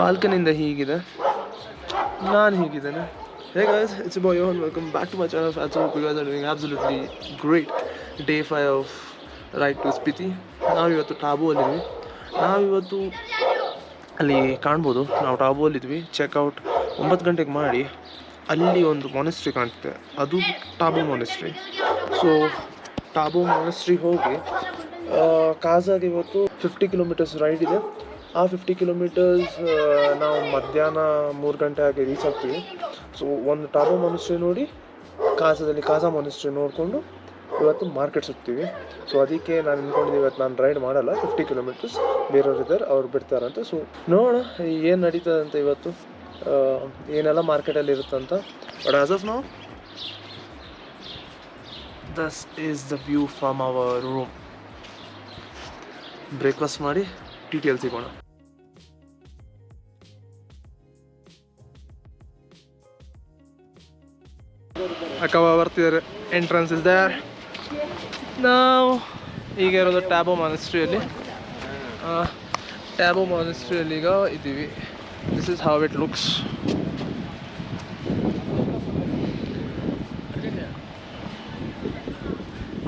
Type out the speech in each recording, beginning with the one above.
ಬಾಲ್ಕನಿಂದ ಹೀಗಿದೆ, ನಾನು ಹೀಗಿದ್ದೇನೆ. Hey guys, it's your boy Johan. Welcome back to my channel. I hope you guys are doing absolutely great. Day 5 of Ride to Spiti. ನಾವಿವತ್ತು ಟಾಬುವಲ್ಲಿದ್ವಿ. ನಾವಿವತ್ತು ಅಲ್ಲಿ ಕಾಣ್ಬೋದು, ನಾವು ಟಾಬುವಲ್ಲಿದ್ವಿ. Checkout 9 ಗಂಟೆಗೆ ಮಾಡಿ ಅಲ್ಲಿ ಒಂದು ಮೊನೆಸ್ಟ್ರಿ ಕಾಣ್ತದೆ, ಅದು ಟಾಬು ಮೊನೆಸ್ಟ್ರಿ. ಸೊ ಟಾಬು ಮೊನೆಸ್ಟ್ರಿ ಹೋಗಿ ಕಾಜಾಗೆ ಇವತ್ತು 50 ಕಿಲೋಮೀಟರ್ಸ್ ರೈಡ್ ಇದೆ. ಆ 50 ಕಿಲೋಮೀಟರ್ಸ್ ನಾವು ಮಧ್ಯಾಹ್ನ 3 ಗಂಟೆ ಆಗಿ ರೀಚ್ ಆಗ್ತೀವಿ. ಸೊ ಒಂದು ಟಾಬು ಮೊನೆಸ್ಟ್ರಿ ನೋಡಿ ಕಾಜಾದಲ್ಲಿ ಕಾಜಾ ಮೊನೆಸ್ಟ್ರಿ ನೋಡಿಕೊಂಡು ಇವತ್ತು ಮಾರ್ಕೆಟ್ ಸುತ್ತೀವಿ. ಸೊ ಅದಕ್ಕೆ ನಾನು ಅಂದ್ಕೊಂಡಿದ್ದೀವಿ ಇವತ್ತು ನಾನು ರೈಡ್ ಮಾಡಲ್ಲ, 50 ಕಿಲೋಮೀಟರ್ಸ್ ಬೇರೆಯವ್ರು ಇದ್ದಾರೆ, ಅವ್ರು ಬಿಡ್ತಾರಂತ. ಸೊ ನೋಡೋಣ ಏನು ನಡೀತದಂತ ಇವತ್ತು, ಏನೆಲ್ಲ ಮಾರ್ಕೆಟಲ್ಲಿ ಇರುತ್ತಂತ. But as of now this is the view from our room. Breakfast ಮಾಡಿ ಡೀಟೇಲ್ ಸಿಗೋಣ. ಅಕ್ಕ ಬರ್ತಿದ್ದಾರೆ, ಎಂಟ್ರೆನ್ಸ್ ಇಸ್ ದೇರ್. ನಾವು ಈಗ ಇರೋದು ಟ್ಯಾಬೋ ಮಾನೆಸ್ಟ್ರಿಯಲ್ಲಿ. ಟ್ಯಾಬೋ ಮಾನೆಸ್ಟ್ರಿಯಲ್ಲಿ ಈಗ ಇದ್ದೀವಿ. This is how it looks.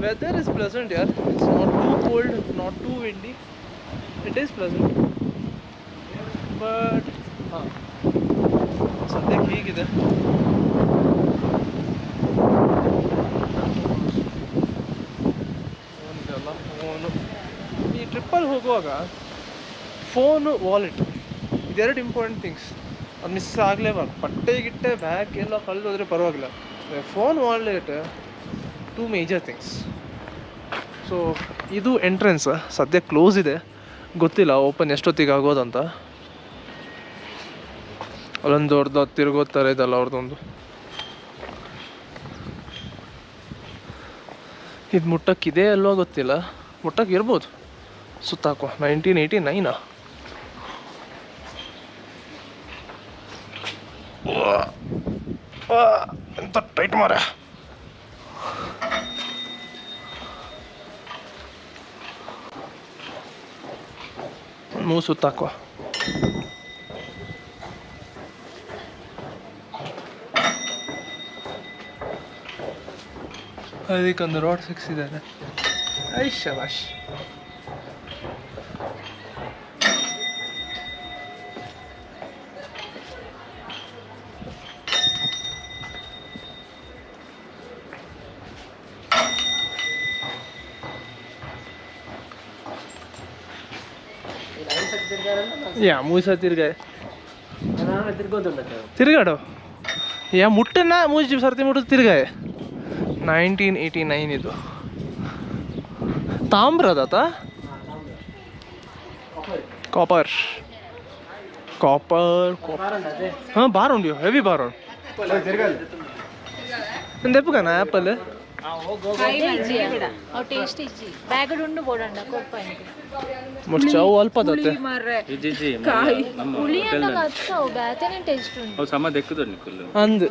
Weather is pleasant here. It's not too cold, not too windy. It is pleasant. But ಸದ್ಯಕ್ಕೆ ಹೀಗಿದೆ. ಫೋನು ಈ ಟ್ರಿಪ್ಪಲ್ಲಿ ಹೋಗುವಾಗ ಫೋನು, ವಾಲೆಟ್, ಇದೆರಡು ಇಂಪಾರ್ಟೆಂಟ್ ಥಿಂಗ್ಸ್. ಅದು ಮಿಸ್ ಆಗಲೇಬಾರ್ದು. ಬಟ್ಟೆ ಗಿಟ್ಟೆ ಬ್ಯಾಗ್ ಎಲ್ಲ ಕಳೆದೋದ್ರೆ ಪರವಾಗಿಲ್ಲ, phone, wallet, 2 major things. So ಇದು ಎಂಟ್ರೆನ್ಸ್. ಸದ್ಯ ಕ್ಲೋಸ್ ಇದೆ, ಗೊತ್ತಿಲ್ಲ ಓಪನ್ ಎಷ್ಟೊತ್ತಿಗೆ ಆಗೋದಂತ. ಅಲ್ಲೊಂದು ಅವ್ರದ್ದು ತಿರುಗೋತಾರೆ ಇದಲ್ಲ ಅವ್ರದ್ದೊಂದು. ಇದು ಮುಟ್ಟಕ್ಕಿದೆ ಅಲ್ವಾ ಗೊತ್ತಿಲ್ಲ, ಮುಟ್ಟಕ್ಕೆ ಇರ್ಬೋದು. ಸುತ್ತಾಕೋ 1989 ಎಂತ ಟೈಟ್ ಮಾರ. ಸುತ್ತಾಕೋ. ಅದಕ್ಕೊಂದು ರೋಡ್ ಸಿಕ್ಸಿದ್ದಾರೆ. ಐ ಶಬಾಷ್. ಯಾ ಮೂಸ ತಿರ್ಗಾಡು ಯಾ ಮುಟ್ಟನ ಮೂಜಿ ಸರ್ತಿ ಮುಟ್ಟದು ತಿರ್ಗಾಯ. 1989 ಇದು. ತಾಮ್ರದಾತ ಕಾಪರ್ ಹಾಂ, ಬಾರ್ ಉಂಡು, ಹೆವಿ ಬಾರ್ ಉಂಡು. ಒಂದು ಎಪ್ಪುಗನ ಆ್ಯಪಲ್ ಮುಡ್ಚಾವು ಅಲ್ಪ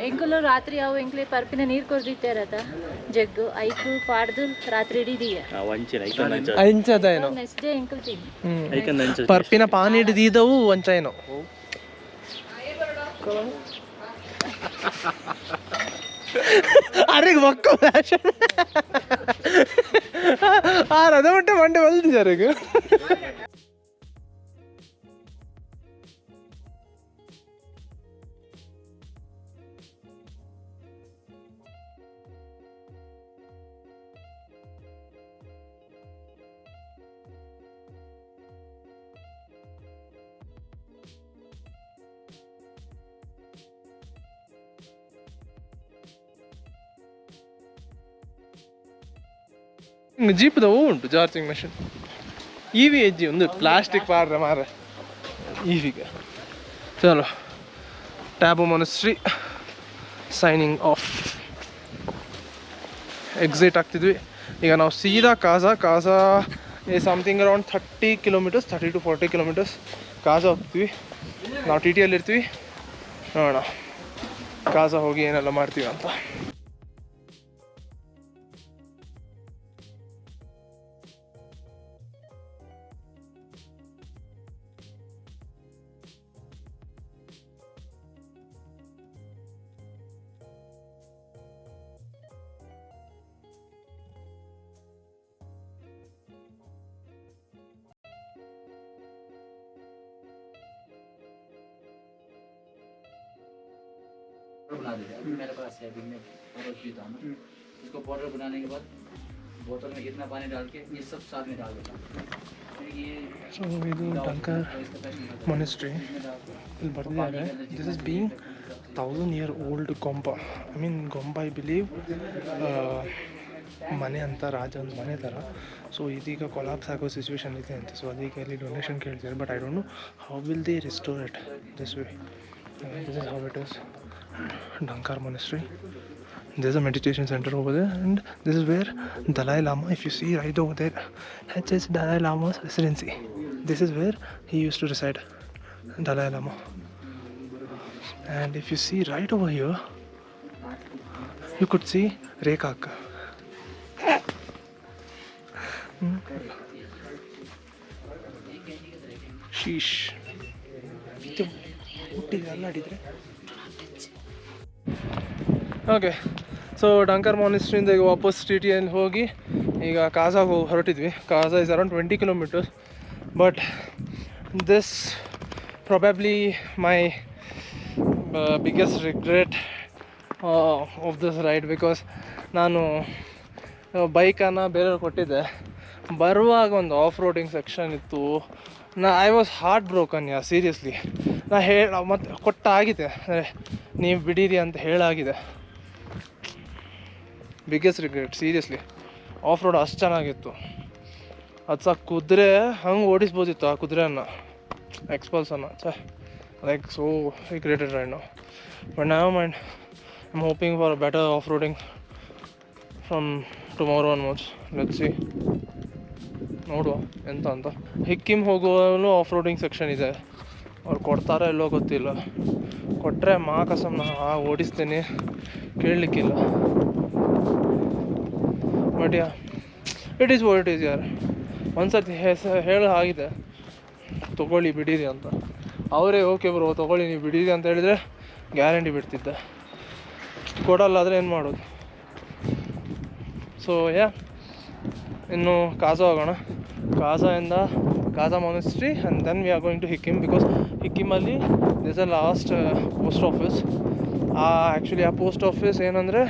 ಎಂಕುಲು ರಾತ್ರಿ ಅವು ಎಂಕ್ಲೆ ಪರ್ಪಿನ ನೀರು ಕೊರ್ದಿತ್ತಾರತ ಜಗ್ಗು ಐಕು ಪಾಡ್ದು ರಾತ್ರಿ ಹಿಡಿದೀಯ ಅಂಚದೇನೋ ನೆಕ್ಸ್ಟ್ ಡೇ ಎಂಕಲ್ ತಿನ್ನು ಪರ್ಪಿನ ಪಾನಿ ಹಿಡಿದವು ಒಂಚೇನೋ. ಅರೆಗೆ ಮಕ್ಕ ಅದ ಮಟ್ಟೆ ಮಂಡೆ ಬಲ್ದಿದೆ ಅರೆಗೆ. ಜೀಪ್ದವು ಉಂಟು ಚಾರ್ಜಿಂಗ್ ಮೆಷಿನ್. ಇ ವಿ ಹೆಜ್ಜಿ ಒಂದು ಪ್ಲಾಸ್ಟಿಕ್ ಪಾಡ್ರೆ ಮಾರ ಇವಿಗೆ. ಚಲೋ, Tabo monastery signing off. Exit ಆಗ್ತಿದ್ವಿ ಈಗ ನಾವು ಸೀದಾ Kaza something around 30 kilometres, 30 to 40 kilometres Kaza ಹೋಗ್ತೀವಿ. ನಾವು ಟಿ ಟಿಯಲ್ಲಿ ಇರ್ತೀವಿ, ನೋಡೋಣ ಕಾಜಾ ಹೋಗಿ ಏನೆಲ್ಲ ಮಾಡ್ತೀವಿ ಅಂತ. बना देते अभी मेरे पास है, अभी मैं रोज पीता हूँ ना। इसको पाउडर बनाने के बाद बोतल में इतना पानी डाल के ये सब साथ में डाल देता हूँ। फिर ये ಸೊ ಇದು ಡಂಕರ್ ಮೊನೆಸ್ಟ್ರಿ ಇಲ್ಲಿ ಬರ್ದಿದ್ದಾರೆ. ದಿಸ್ ಇಸ್ ಬೀಯಿಂಗ್ 1000-year-old ಗೊಂಬ. ಐ ಮೀನ್ ಗೊಂಬ ಐ ಬಿಲೀವ್ ಮನೆ ಅಂತ, ರಾಜನ ಮನೆ ಥರ. ಸೊ ಇದೀಗ ಕೊಲಾಪ್ಸ್ ಆಗೋ ಸಿಚುವೇಶನ್ ಇದೆ ಅಂತ. ಸೊ ಅದಕ್ಕೆ ಇಲ್ಲಿ ಡೊನೇಷನ್ ಕೇಳ್ತಾರೆ. But I don't know how will they restore it this way. This is how it is Dhankar monastery. There's a meditation center over there, and this is where Dalai Lama, if you see right over there, it's Dalai Lama's residency. This is where he used to reside, Dalai Lama. And if you see right over here, you could see Rekha Akka. Sheesh. Okay, so Dhankar ಮಾನಿಸ್ಟ್ರಿಯಿಂದ ಈಗ ವಾಪಸ್ TTN ಹೋಗಿ ಈಗ ಕಾಜಾಗೆ ಹೊರಟಿದ್ವಿ. Kaza is around 20 kilometers, but this probably my biggest regret of this ride, because ನಾನು ಬೈಕನ್ನು ಬೇರೆಯವ್ರು ಕೊಟ್ಟಿದ್ದೆ. ಬರುವಾಗ ಒಂದು ಆಫ್ ರೋಡಿಂಗ್ ಸೆಕ್ಷನ್ ಇತ್ತು. I was heartbroken. Seriously ನಾ ಮತ್ತು ಕೊಟ್ಟಾಗಿದೆ, ಅಂದರೆ ನೀವು ಬಿಡೀರಿ ಅಂತ ಹೇಳಾಗಿದೆ. Biggest regret seriously. Off road ಅಷ್ಟು ಚೆನ್ನಾಗಿತ್ತು. ಅದು ಸಹ ಕುದುರೆ ಹಂಗೆ ಓಡಿಸ್ಬೋದಿತ್ತು ಆ ಕುದುರೆಯನ್ನು, ಎಕ್ಸ್ಪಲ್ಸನ್ನು. Like so regretted right now. But now mind I am hoping for better off roading from tomorrow ಅನ್ಮೋಸ್ಟ್. ಲೆಟ್ಸ್ ಸಿ, ನೋಡುವ ಎಂತ ಅಂತ. ಹಿಕ್ಕಿಮ್ ಹೋಗುವಲ್ಲೂ ಆಫ್ ರೋಡಿಂಗ್ ಸೆಕ್ಷನ್ ಇದೆ. ಅವ್ರು ಕೊಡ್ತಾರೋ ಎಲ್ಲೋ ಗೊತ್ತಿಲ್ಲ. ಕೊಟ್ಟರೆ ಮಾ ಕಸಮ್ ನಾ ಓಡಿಸ್ತೀನಿ, ಕೇಳಲಿಕ್ಕಿಲ್ಲ. But it is what it is ಯಾರ್. ಒಂದು ಸರ್ತಿ ಹೇಳ ಆಗಿದೆ, ತೊಗೊಳ್ಳಿ ಬಿಡೀರಿ ಅಂತ. ಅವರೇ ಓಕೆ ಬ್ರೋ ತೊಗೊಳ್ಳಿ ನೀವು ಬಿಡೀರಿ ಅಂತ ಹೇಳಿದರೆ ಗ್ಯಾರಂಟಿ ಬಿಡ್ತಿದ್ದೆ. ಕೊಡಲ್ಲ ಆದರೆ ಏನು ಮಾಡೋದು. ಸೊ ಇನ್ನು ಕಾಜಾ ಹೋಗೋಣ. ಕಾಜಾಯಿಂದ Kaza monastery and then we are going to Hikkim, because ಹಿಕ್ಕಿಮಲ್ಲಿ this a last post office. Actually ಆ ಪೋಸ್ಟ್ ಆಫೀಸ್ ಏನಂದರೆ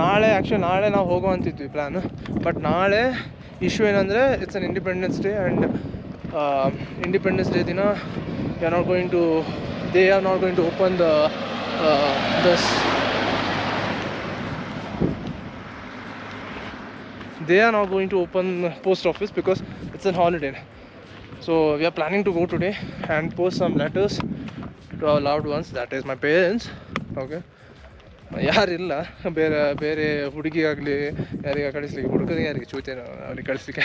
ನಾಳೆ ನಾವು ಹೋಗುವಂತಿದ್ವಿ ಪ್ಲ್ಯಾನ್. ಬಟ್ ನಾಳೆ ಇಶ್ಯೂ ಏನಂದರೆ it's an independence day, and independence day ದಿನ they are not going to open this. They are not going to open post office because it's a holiday. So we are planning to go today and post some letters to our loved ones, that is my parents. Okay, ಯಾರಿಲ್ಲ ಬೇರೆ ಹುಡುಗಿಗಾಗಲಿ ಯಾರಿಗೆ ಕಳಿಸ್ಲಿಕ್ಕೆ, ಹುಡುಗರಿಗೆ ಯಾರಿಗೆ ಚೂತೇನ ಅವ್ರಿಗೆ ಕಳಿಸ್ಲಿಕ್ಕೆ,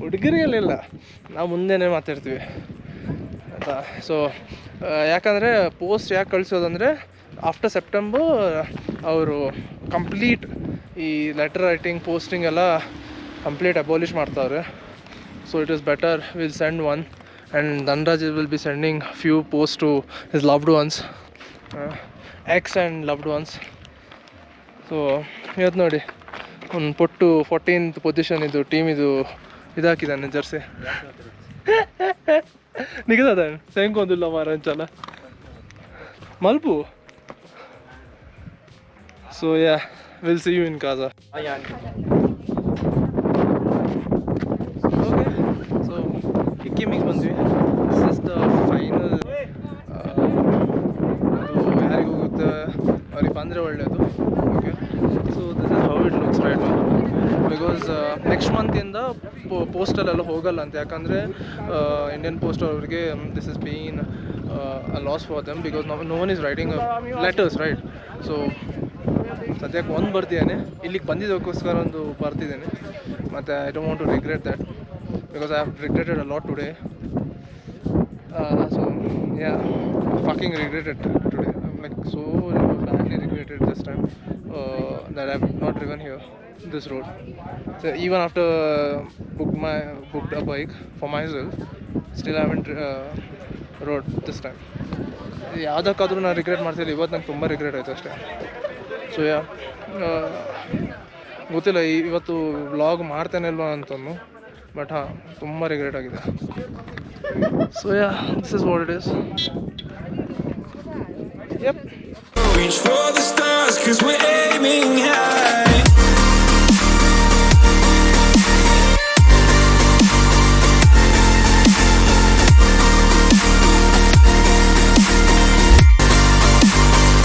ಹುಡುಗರಿಗೆಲ್ಲ ನಾವು ಮುಂದೆನೇ ಮಾತಾಡ್ತೀವಿ ಆಯಿತಾ. ಸೊ ಯಾಕಂದರೆ ಪೋಸ್ಟ್ ಯಾಕೆ ಕಳಿಸೋದಂದರೆ ಆಫ್ಟರ್ ಸೆಪ್ಟೆಂಬರ್ ಅವರು ಕಂಪ್ಲೀಟ್ ಈ ಲೆಟರ್ ರೈಟಿಂಗ್ ಪೋಸ್ಟಿಂಗ್ ಎಲ್ಲ ಕಂಪ್ಲೀಟ್ ಅಬೋಲಿಷ್ ಮಾಡ್ತಾವ್ರೆ. So it is better will send one, and Dhanraj will be sending few post to his loved ones, ex and loved ones. So ಇವತ್ತು ನೋಡಿ ಒಂದು ಪೊಟ್ಟು 14th ಪೊಸಿಷನ್ ಇದು team ಇದಾಕಿದ್ದಾನೆ jersey. ನಿಗದ ಸೆಂಕೊಂದಿಲ್ಲ ಮಾರಂಚಲ್ಲ ಮಲ್ಪು. So yeah, we'll see you in Kaza. Okay, so Hikkimiಗೆ ಬಂದ್ವಿ. This is the final. ಅದು ಯಾರಿಗೆ ಹೋಗುತ್ತೆ ಅವ್ರಿಗೆ ಬಂದರೆ ಒಳ್ಳೆಯದು. Okay, so this is how it looks right now. Because next ಮಂತಿಂದ ಪೋಸ್ಟಲ್ಲೆಲ್ಲ ಹೋಗಲ್ಲ ಅಂತ. ಯಾಕಂದರೆ ಇಂಡಿಯನ್ ಪೋಸ್ಟ್ ಅವ್ರಿಗೆ this is been a loss for them, because no one is writing letters, right? So ಸದ್ಯಕ್ಕೆ ಒಂದು ಬರ್ತಿದ್ದೇನೆ, ಇಲ್ಲಿಗೆ ಬಂದಿದ್ದಕ್ಕೋಸ್ಕರ ಒಂದು ಬರ್ತಿದ್ದೇನೆ. ಮತ್ತು I don't want to regret that, because I have regretted a lot today. So yeah, fucking regretted today. I'm like so badly regretted this time that I have not driven here, this road. So even after booked a bike for myself, still I haven't rode this time. ಯಾವುದಕ್ಕಾದ್ರೂ ನಾನು regret ಮಾಡ್ತಿಲ್ಲ. ಇವತ್ತು ನಂಗೆ ತುಂಬ regret ಆಯಿತು ಅಷ್ಟೇ. So yeah, ಗೊತ್ತಿಲ್ಲ ಇವತ್ತು vlog ಮಾಡ್ತೇನೆ ಇಲ್ವಾ ಅಂತಂದು, ಬಟ್ ಹಾಂ ತುಂಬ ರಿಗ್ರೆಟ್ ಆಗಿದೆ. So yeah, this is what it is. Yup. reach for the stars.